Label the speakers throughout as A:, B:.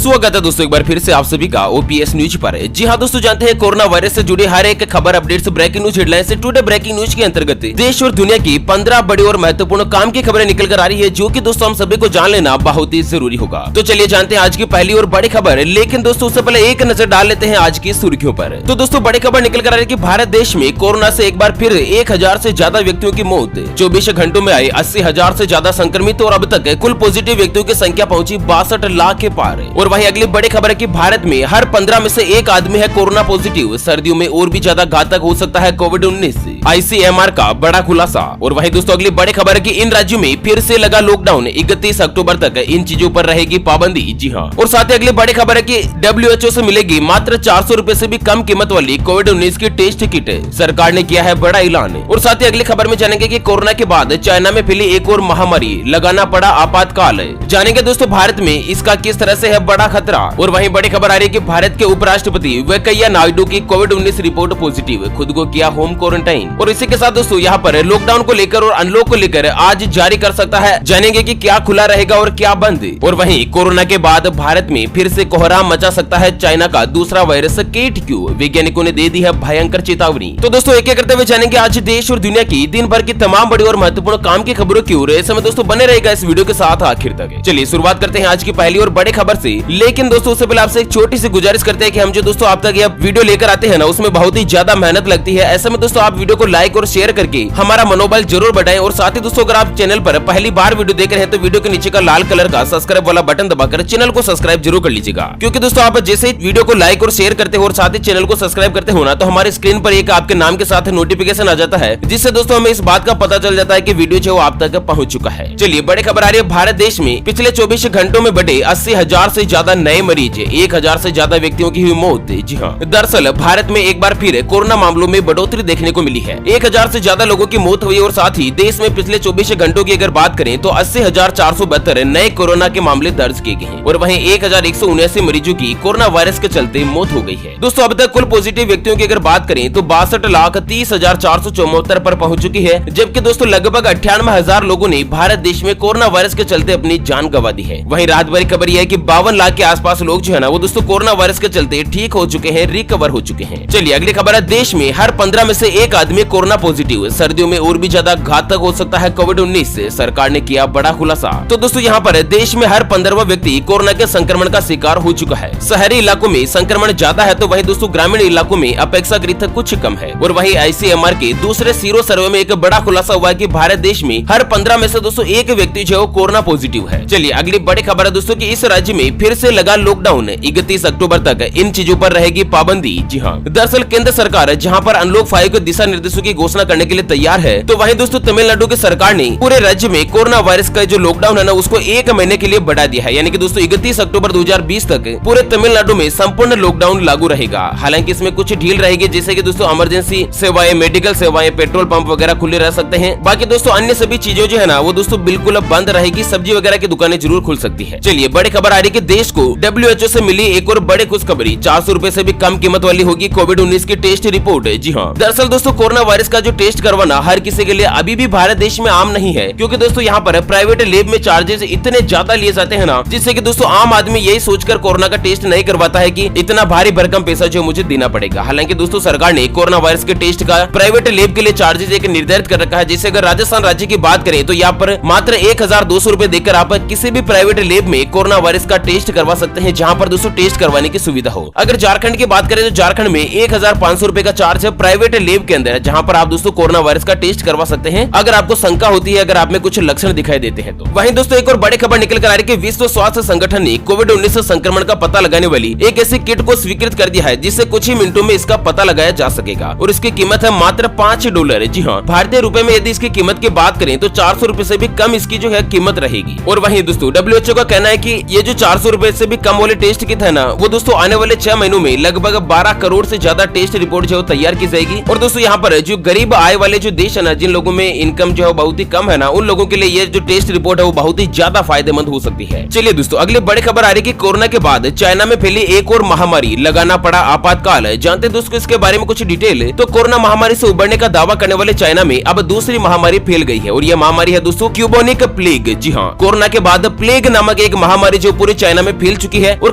A: स्वागत है दोस्तों एक बार फिर से आप सभी का ओपीएस न्यूज पर। जी हाँ दोस्तों, जानते हैं कोरोना वायरस से जुड़ी हर एक खबर, अपडेट्स, ब्रेकिंग न्यूज, हेडलाइन से टुडे ब्रेकिंग न्यूज के अंतर्गत देश और दुनिया की 15 बड़ी और महत्वपूर्ण काम की खबरें निकल कर आ रही है, जो कि दोस्तों हम सभी को जान लेना बहुत ही जरूरी होगा। तो चलिए जानते हैं आज की पहली और बड़ी खबर, लेकिन दोस्तों उससे पहले एक नजर डाल लेते हैं आज की सुर्खियों पर। तो दोस्तों बड़ी खबर निकल कर आ रही है कि भारत देश में कोरोना से एक बार फिर 1000 से ज्यादा व्यक्तियों की मौत, 24 घंटों में आए 80,000 से ज्यादा संक्रमित और अब तक कुल पॉजिटिव व्यक्तियों की संख्या पहुंची 62 लाख के पार। और वहीं अगली बड़ी खबर है कि भारत में हर 15 में से एक आदमी है कोरोना पॉजिटिव। सर्दियों में और भी ज्यादा घातक हो सकता है कोविड-19, आईसीएमआर का बड़ा खुलासा। और वहीं दोस्तों अगली बड़ी खबर है कि इन राज्यों में फिर से लगा लॉकडाउन, 31 अक्टूबर तक इन चीजों पर रहेगी पाबंदी। जी हाँ, और साथ ही अगली बड़ी खबर है कि WHO से मिलेगी मात्र 400 रुपए से भी कम कीमत वाली कोविड-19 की टेस्ट किट, सरकार ने किया है बड़ा ऐलान। और साथ ही अगली खबर में जानेंगे कि कोरोना के बाद चाइना में फैली एक और महामारी, लगाना पड़ा आपातकाल। जानेंगे दोस्तों भारत में इसका किस तरह से है बड़ा खतरा। और वहीं बड़ी खबर आ रही है कि भारत के उपराष्ट्रपति वेंकैया नायडू की कोविड-19 रिपोर्ट पॉजिटिव, खुद को किया होम क्वारंटाइन। और इसी के साथ दोस्तों यहाँ पर लॉकडाउन को लेकर और अनलॉक को लेकर आज जारी कर सकता है, जानेंगे कि क्या खुला रहेगा और क्या बंद। और वहीं कोरोना के बाद भारत में फिर से कोहराम मचा सकता है चाइना का दूसरा वायरस KT-Q, वैज्ञानिकों ने दे दी है भयंकर चेतावनी। तो दोस्तों एक एक करते हुए जानेंगे आज देश और दुनिया की दिन भर की तमाम बड़ी और महत्वपूर्ण काम की खबरों की। और ऐसे में दोस्तों बने रहेगा इस वीडियो के साथ आखिर तक। चलिए शुरुआत करते हैं आज की पहली और बड़ी खबर से। लेकिन दोस्तों उससे पहले आपसे एक छोटी सी गुजारिश करते हैं कि हम जो दोस्तों आप तक ये वीडियो लेकर आते हैं ना, उसमें बहुत ही ज्यादा मेहनत लगती है। ऐसे में दोस्तों आप वीडियो को लाइक और शेयर करके हमारा मनोबल जरूर बढ़ाएं। और साथ ही दोस्तों अगर आप चैनल पर पहली बार वीडियो देख रहे हैं तो वीडियो के नीचे का लाल कलर का सब्सक्राइब वाला बटन दबाकर चैनल को सब्सक्राइब जरूर कर लीजिएगा, क्योंकि दोस्तों आप जैसे ही वीडियो को लाइक और शेयर करते हो और साथ ही चैनल को सब्सक्राइब करते हो ना, तो हमारे स्क्रीन पर एक आपके नाम के साथ नोटिफिकेशन आ जाता है, जिससे दोस्तों हमें इस बात का पता चल जाता है कि वीडियो जो आप तक पहुंच चुका है। चलिए बड़ी खबर आ रही है, भारत देश में पिछले 24 घंटों में बढ़े 80,000 से ज्यादा नए मरीज, 1000 से ज्यादा व्यक्तियों की हुई मौत। जी हाँ, दरअसल भारत में एक बार फिर कोरोना मामलों में बढ़ोतरी देखने को मिली है, 1000 से ज्यादा लोगों की मौत हुई। और साथ ही देश में पिछले 24 घंटों की अगर बात करें तो 80,472 नए कोरोना के मामले दर्ज किए गए हैं। और वहीं 1179 मरीजों की कोरोना वायरस के चलते मौत हो गई है। दोस्तों अब तक कुल पॉजिटिव व्यक्तियों की अगर बात करें तो 62,30,474 पर पहुंच चुकी है, जबकि दोस्तों लगभग 98,000 लोगों ने भारत देश में कोरोना वायरस के चलते अपनी जान गंवा दी है। वहीं रात भर खबर यह है कि 52 लाख के आसपास लोग जो है ना, वो दोस्तों कोरोना वायरस के चलते ठीक हो चुके हैं, रिकवर हो चुके हैं। चलिए अगली खबर है, देश में हर 15 में से एक आदमी कोरोना पॉजिटिव, सर्दियों में और भी ज्यादा घातक हो सकता है कोविड-19, सरकार ने किया बड़ा खुलासा। तो दोस्तों यहाँ पर देश में हर 15वां व्यक्ति कोरोना के संक्रमण का शिकार हो चुका है। शहरी इलाकों में संक्रमण ज्यादा है, तो वहीं दोस्तों ग्रामीण इलाकों में अपेक्षाकृत कुछ कम है। और वहीं आईसीएमआर के दूसरे सीरो सर्वे में एक बड़ा खुलासा हुआ है कि भारत देश में हर 15 में से दोस्तों एक व्यक्ति जो कोरोना पॉजिटिव है। चलिए अगली बड़ी खबर है दोस्तों कि इस राज्य में फिर से लगा लॉकडाउन, 31 अक्टूबर तक इन चीजों पर रहेगी पाबंदी। जी हाँ, दरअसल केंद्र सरकार जहां पर अनलॉक 5 के दिशा निर्देशों की घोषणा करने के लिए तैयार है, तो वहीं दोस्तों तमिलनाडु की सरकार ने पूरे राज्य में कोरोना वायरस का जो लॉकडाउन है ना, उसको 1 महीने के लिए बढ़ा दिया है। यानी कि दोस्तों 31 अक्टूबर 2020 तक पूरे तमिलनाडु में संपूर्ण लॉकडाउन लागू रहेगा। हालांकि इसमें कुछ ढील रहेगी, जैसे कि दोस्तों इमरजेंसी सेवाएं, मेडिकल सेवाएं, पेट्रोल पंप वगैरह खुले रह सकते हैं। बाकी दोस्तों अन्य सभी चीजों जो है ना, वो दोस्तों बिल्कुल अब बंद रहेगी। सब्जी वगैरह की दुकानें जरूर खुल सकती है। चलिए बड़ी खबर आ रही है कि देश को WHO से मिली एक और बड़े खुशखबरी, 400 रुपए से भी कम कीमत वाली होगी कोविड-19 की टेस्ट रिपोर्ट। जी हाँ, दरअसल दोस्तों कोरोना वायरस का जो टेस्ट करवाना हर किसी के लिए अभी भी भारत देश में आम नहीं है, क्योंकि दोस्तों यहाँ पर प्राइवेट लैब में चार्जेस इतने ज्यादा लिए जाते हैं ना, जिससे कि दोस्तों आम आदमी यही सोचकर कोरोना का टेस्ट नहीं करवाता है कि इतना भारी भरकम पैसा जो मुझे देना पड़ेगा। हालांकि दोस्तों सरकार ने कोरोना वायरस के टेस्ट का प्राइवेट लैब के लिए चार्जेस एक निर्धारित कर रखा है। जैसे अगर राजस्थान राज्य की बात करें तो यहाँ पर मात्र 1200 रुपए देकर आप किसी भी प्राइवेट लैब में कोरोना वायरस का टेस्ट करवा सकते हैं, जहाँ पर दोस्तों टेस्ट करवाने की सुविधा हो। अगर झारखंड की बात करें तो झारखंड में 1500 रुपए का चार्ज है प्राइवेट लैब के अंदर, जहाँ पर आप दोस्तों कोरोना वायरस का टेस्ट करवा सकते हैं अगर आपको शंका होती है, अगर आप में कुछ लक्षण दिखाई देते हैं तो। वहीं दोस्तों एक और बड़ी खबर निकल कर आ रही है कि विश्व स्वास्थ्य संगठन ने कोविड-19 संक्रमण का पता लगाने वाली एक ऐसी किट को स्वीकृत कर दिया है, जिससे कुछ ही मिनटों में इसका पता लगाया जा सकेगा। और इसकी कीमत है मात्र $5। जी हाँ, भारतीय रुपए में यदि इसकी कीमत की बात करें तो 400 रुपए से भी कम इसकी जो है कीमत रहेगी। और वहीं दोस्तों WHO का कहना है कि ये जो 400 रुपए से भी कम वाले टेस्ट किट है ना, वो दोस्तों आने वाले 6 महीनों में लगभग 12 करोड़ से ज्यादा टेस्ट रिपोर्ट जो तैयार की जाएगी। और दोस्तों यहाँ पर जो गरीब आय वाले जो देश है ना, जिन लोगों में इनकम जो है बहुत ही कम है ना, उन लोगों के लिए ये जो टेस्ट रिपोर्ट है वो बहुत ही ज्यादा फायदेमंद हो सकती है। चलिए दोस्तों अगली बड़ी खबर आ रही है कि कोरोना के बाद चाइना में फैली एक और महामारी, लगाना पड़ा आपातकाल। जानते हैं दोस्तों इसके बारे में कुछ डिटेल। तो कोरोना महामारी से उबरने का दावा करने वाले चाइना में अब दूसरी महामारी फैल गई है, और यह महामारी है दोस्तों क्यूबोनिक प्लेग। जी हाँ, कोरोना के बाद प्लेग नामक एक महामारी जो पूरे चाइना में फैल चुकी है। और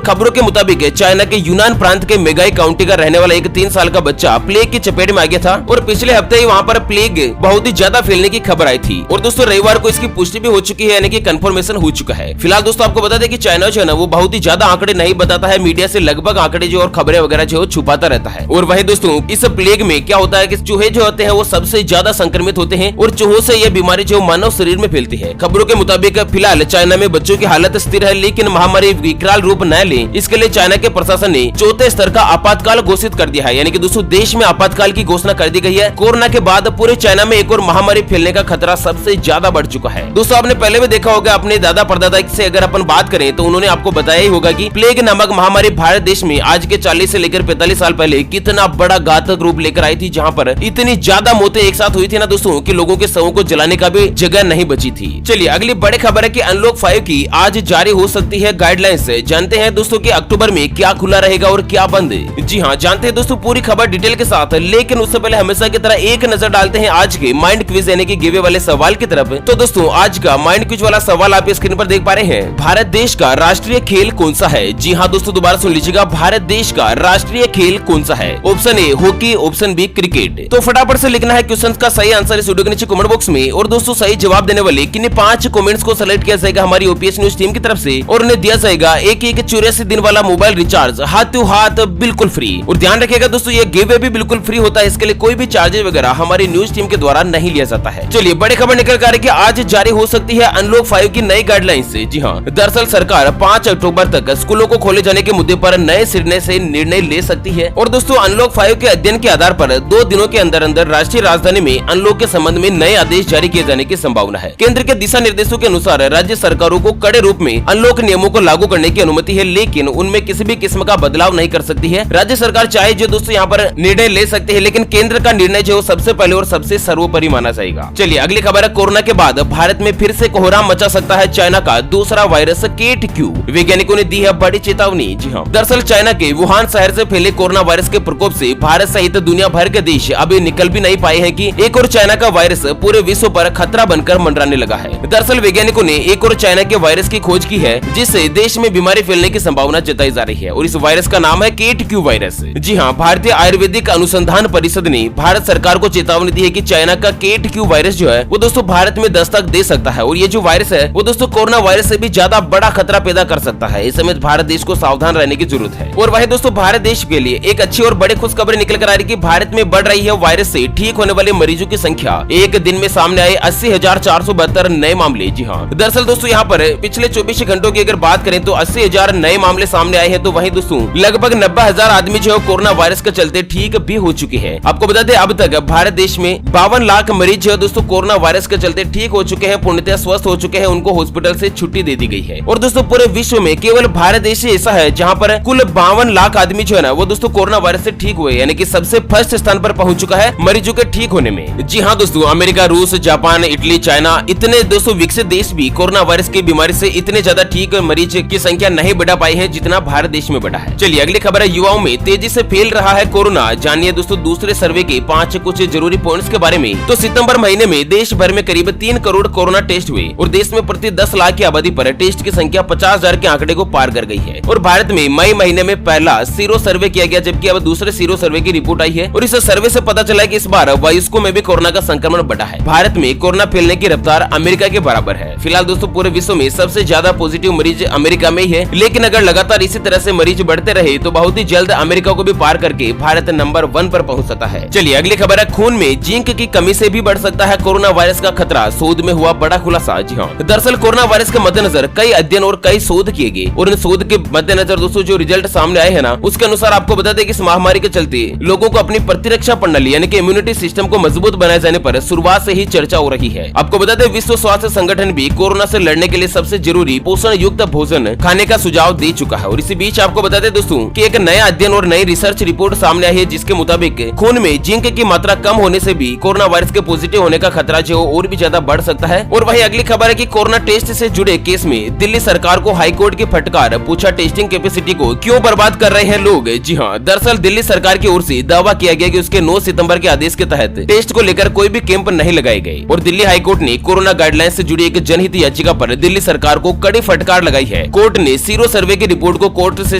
A: खबरों के मुताबिक चाइना के यूनान प्रांत के मेगाई काउंटी का रहने वाला एक 3 साल का बच्चा प्लेग की चपेट में आ गया था और पिछले हफ्ते ही वहाँ पर प्लेग बहुत ही ज्यादा फैलने की खबर आई थी। और दोस्तों रविवार को इसकी पुष्टि भी हो चुकी है, यानी कि कंफर्मेशन हो चुका है। फिलहाल दोस्तों आपको बता दें कि चाइना जो है ना वो बहुत ही ज्यादा आंकड़े नहीं बताता है, मीडिया से लगभग आंकड़े जो और खबरें वगैरह जो छुपाता रहता है। और वहीं दोस्तों इस प्लेग में क्या होता है कि चूहे जो होते हैं वो सबसे ज्यादा संक्रमित होते हैं और चूहों से यह बीमारी जो मानव शरीर में फैलती है। खबरों के मुताबिक फिलहाल चाइना में बच्चों की हालत स्थिर है, लेकिन महामारी विकराल रूप न ले इसके लिए चाइना के प्रशासन ने 4थे स्तर का आपातकाल घोषित कर दिया है, यानी कि दोस्तों देश में आपातकाल की घोषणा कर दी गई है। कोरोना के बाद पूरे चाइना में एक और महामारी फैलने का खतरा सबसे ज्यादा बढ़ चुका है। दोस्तों आपने पहले भी देखा होगा, अपने दादा परदादा से अगर अपन बात करें तो उन्होंने आपको बताया ही होगा कि प्लेग नामक महामारी भारत देश में आज के 40 से लेकर 45 साल पहले कितना बड़ा घातक रूप लेकर आई थी, जहाँ पर इतनी ज्यादा मौतें एक साथ हुई थी ना दोस्तों कि लोगों के शवों को जलाने का भी जगह नहीं बची थी। चलिए अगली बड़ी खबर है कि अनलॉक 5 की आज जारी हो सकती है गाइडलाइंस। जानते हैं दोस्तों कि अक्टूबर में क्या खुला रहेगा और क्या बंद। जी हाँ, जानते हैं दोस्तों पूरी खबर डिटेल के साथ, लेकिन उससे पहले हमेशा की तरह एक नजर डालते हैं आज के माइंड क्विज यानी कि गिवे वाले सवाल की तरफ। तो दोस्तों आज का माइंड क्विज वाला सवाल आप स्क्रीन पर देख पा रहे हैं। भारत देश का राष्ट्रीय खेल कौन सा है? जी हाँ दोस्तों दोबारा सुन लीजिएगा, भारत देश का राष्ट्रीय खेल कौन सा है? Option A hockey, option B cricket. तो फटाफट से लिखना है क्वेश्चन का सही आंसर इस वीडियो के नीचे कमेंट बॉक्स में। और दोस्तों सही जवाब देने वाले किन्हीं 5 कमेंट्स को सेलेक्ट किया जाएगा हमारी ओपीएस न्यूज टीम की तरफ से और उन्हें दिया जाएगा एक 84 दिन वाला मोबाइल रिचार्ज हाथों हाथ बिल्कुल फ्री। और ध्यान रखिएगा दोस्तों ये गिव भी बिल्कुल फ्री होता है, इसके लिए कोई भी चार्जेस वगैरह हमारी न्यूज टीम के द्वारा नहीं लिया जाता है। चलिए बड़ी खबर निकल कर कि आज जारी हो सकती है अनलॉक 5 की नई गाइडलाइंस। जी हाँ, दरअसल सरकार 5 अक्टूबर तक स्कूलों को खोले जाने के मुद्दे पर नए सिरे से निर्णय ले सकती है। और दोस्तों अनलॉक 5 के अध्ययन के आधार पर 2 दिनों के अंदर अंदर राष्ट्रीय राजधानी में अनलॉक के संबंध में नए आदेश जारी किए जाने की संभावना है। केंद्र के दिशा निर्देशों के अनुसार राज्य सरकारों को कड़े रूप में अनलॉक नियमों को लागू करने की अनुमति है, लेकिन उनमें किसी भी किस्म का बदलाव नहीं कर सकती है। राज्य सरकार चाहे जो दोस्तों यहाँ पर निर्णय ले सकते हैं, लेकिन केंद्र का निर्णय जो सबसे पहले और सबसे सर्वोपरि माना जाएगा। चलिए अगली खबर है, कोरोना के बाद भारत में फिर से कोहराम मचा सकता है चाइना का दूसरा वायरस KT-Q। वैज्ञानिकों ने दी है बड़ी चेतावनी। जी हाँ, दरअसल चाइना के वुहान शहर से फैले कोरोना वायरस के प्रकोप से भारत सहित दुनिया भर के देश अभी निकल भी नहीं पाए हैं कि एक और चाइना का वायरस पूरे विश्व पर खतरा बनकर मंडराने लगा है। दरअसल वैज्ञानिकों ने एक और चाइना के वायरस की खोज की है, जिससे देश में बीमारी फैलने की संभावना जताई जा रही है और इस वायरस का नाम है KT-Q वायरस। जी हाँ, भारतीय आयुर्वेदिक अनुसंधान परिषद ने भारत सरकार को चेतावनी दी है कि चाइना का KT-Q वायरस जो है वो दोस्तों भारत में दस्तक दे सकता है और ये जो वायरस है वो दोस्तों कोरोना वायरस से भी ज्यादा बड़ा खतरा पैदा कर सकता है। इस समय भारत देश को सावधान रहने की जरूरत है। और वही दोस्तों भारत देश के लिए एक अच्छी और बड़ी खुशखबरी निकल कर आ रही है कि भारत में बढ़ रही है वायरस से ठीक होने वाले मरीजों की संख्या। एक दिन में सामने आए 80,472 नए मामले। जी हाँ, दरअसल दोस्तों यहाँ पर पिछले 24 घंटों की अगर बात करें तो 80,000 नए मामले सामने आए हैं। तो वहीं दोस्तों लगभग 90,000 आदमी जो है कोरोना वायरस के चलते ठीक भी हो चुके हैं। आपको बता दें अब तक भारत देश में 52 लाख मरीज जो है दोस्तों कोरोना वायरस के चलते ठीक हो चुके हैं, पूर्णतः स्वस्थ हो चुके हैं, उनको हॉस्पिटल से छुट्टी दे दी गई है। और दोस्तों पूरे विश्व में केवल भारत देश ही ऐसा है जहाँ पर कुल 52 लाख आदमी जो है ना वो दोस्तों कोरोना वायरस से ठीक हुए, यानी कि सबसे फर्स्ट स्थान पर पहुंच चुका है मरीजों के ठीक होने में। जी हाँ दोस्तों, अमेरिका, रूस, जापान, इटली, चाइना इतने दोस्तों विकसित देश भी कोरोना वायरस की बीमारी से इतने ज्यादा ठीक मरीज की संख्या नहीं बढ़ा पाई है जितना भारत देश में बढ़ा है। चलिए अगली खबर है, युवाओं में तेजी से फैल रहा है कोरोना। जानिए दोस्तों दूसरे सर्वे के 5 कुछ जरूरी पॉइंट्स के बारे में। तो सितंबर महीने में देश भर में करीब 3 करोड़ कोरोना टेस्ट हुए और देश में प्रति 10 लाख की आबादी पर टेस्ट की संख्या 50,000 के आंकड़े को पार कर गई है। और भारत में मई महीने में पहला सीरो सर्वे किया गया, जबकि अब दूसरे सीरो सर्वे की रिपोर्ट आई है और इस सर्वे से पता चला है कि इस बार वयस्कों में भी कोरोना का संक्रमण बढ़ा है। भारत में कोरोना फैलने की रफ्तार अमेरिका के बराबर है। फिलहाल दोस्तों पूरे विश्व में सबसे ज्यादा पॉजिटिव मरीज अमेरिका में ही है, लेकिन अगर लगातार इसी तरह से मरीज बढ़ते रहे तो बहुत ही जल्द अमेरिका को भी पार करके भारत नंबर 1 पर पहुंच सकता है। चलिए अगली खबर है, खून में जिंक की कमी से भी बढ़ सकता है कोरोना वायरस का खतरा। शोध में हुआ बड़ा खुलासा। जी हाँ, दरअसल कोरोना वायरस के मद्देनजर कई अध्ययन और कई शोध किए गए और इन शोध के मद्देनजर दोस्तों जो रिजल्ट सामने आए हैं ना उसके अनुसार आपको बता दें कि इस महामारी के चलते लोगों को अपनी प्रतिरक्षा प्रणाली यानी कि इम्यूनिटी सिस्टम को मजबूत बनाए जाने पर शुरुआत से ही चर्चा हो रही है। आपको बता दें विश्व स्वास्थ्य संगठन भी कोरोना से लड़ने के लिए सबसे जरूरी पोषण युक्त भोजन खाने का सुझाव दे चुका है। और इसी बीच आपको बता दें दोस्तों कि एक नया अध्ययन और नई रिसर्च रिपोर्ट सामने आई है जिसके मुताबिक खून में जिंक की मात्रा कम होने से भी कोरोना वायरस के पॉजिटिव होने का खतरा जो और भी ज्यादा बढ़ सकता है। और वही अगली खबर है कि कोरोना टेस्ट से जुड़े केस में दिल्ली सरकार को हाईकोर्ट की फटकार, पूछा टेस्टिंग कैपेसिटी को क्यों बर्बाद कर रहे हैं लोग। जी हाँ, दरअसल दिल्ली सरकार की ओर से दावा किया गया कि उसके 9 सितंबर के आदेश के तहत टेस्ट को लेकर कोई भी कैंप नहीं लगाए गए और दिल्ली हाईकोर्ट ने कोरोना गाइडलाइंस से जुड़ी एक जनहित याचिका पर दिल्ली सरकार को कड़ी फटकार लगाई है। कोर्ट कोर्ट ने सीरो सर्वे की रिपोर्ट को कोर्ट से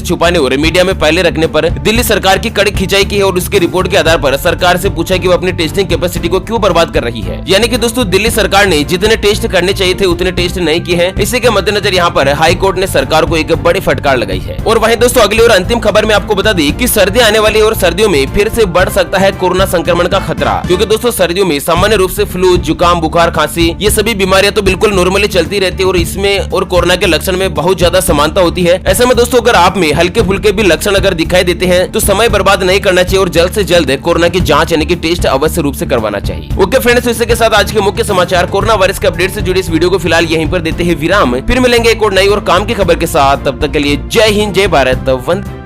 A: छुपाने और मीडिया में पहले रखने पर दिल्ली सरकार की कड़ी खिंचाई की है और उसकी रिपोर्ट के आधार पर सरकार से पूछा कि वो अपनी टेस्टिंग कैपेसिटी को क्यों बर्बाद कर रही है। यानी कि दोस्तों दिल्ली सरकार ने जितने टेस्ट करने चाहिए थे उतने टेस्ट नहीं किए हैं। इसी के मद्देनजर यहाँ पर हाई कोर्ट ने सरकार को एक बड़ी फटकार लगाई है। और वहीं दोस्तों अगली और अंतिम खबर में आपको बता दी कि सर्दी आने वाली है और सर्दियों में फिर से बढ़ सकता है कोरोना संक्रमण का खतरा, क्योंकि दोस्तों सर्दियों में सामान्य रूप से फ्लू, जुकाम, बुखार, खांसी ये सभी बीमारियां तो बिल्कुल नॉर्मली चलती रहती है और इसमें और कोरोना के लक्षण में बहुत ज्यादा समानता होती है। ऐसे में दोस्तों अगर आप में हल्के फुल्के भी लक्षण अगर दिखाई देते हैं तो समय बर्बाद नहीं करना चाहिए और जल्द से जल्द कोरोना की जांच यानी कि टेस्ट अवश्य रूप से करवाना चाहिए। ओके फ्रेंड्स, इसी के साथ आज के मुख्य समाचार कोरोना वायरस के अपडेट से जुड़े इस वीडियो को फिलहाल यहीं पर देते हैं विराम। फिर मिलेंगे एक और नई और काम की खबर के साथ, तब तक के लिए जय हिंद, जय भारत, वंदे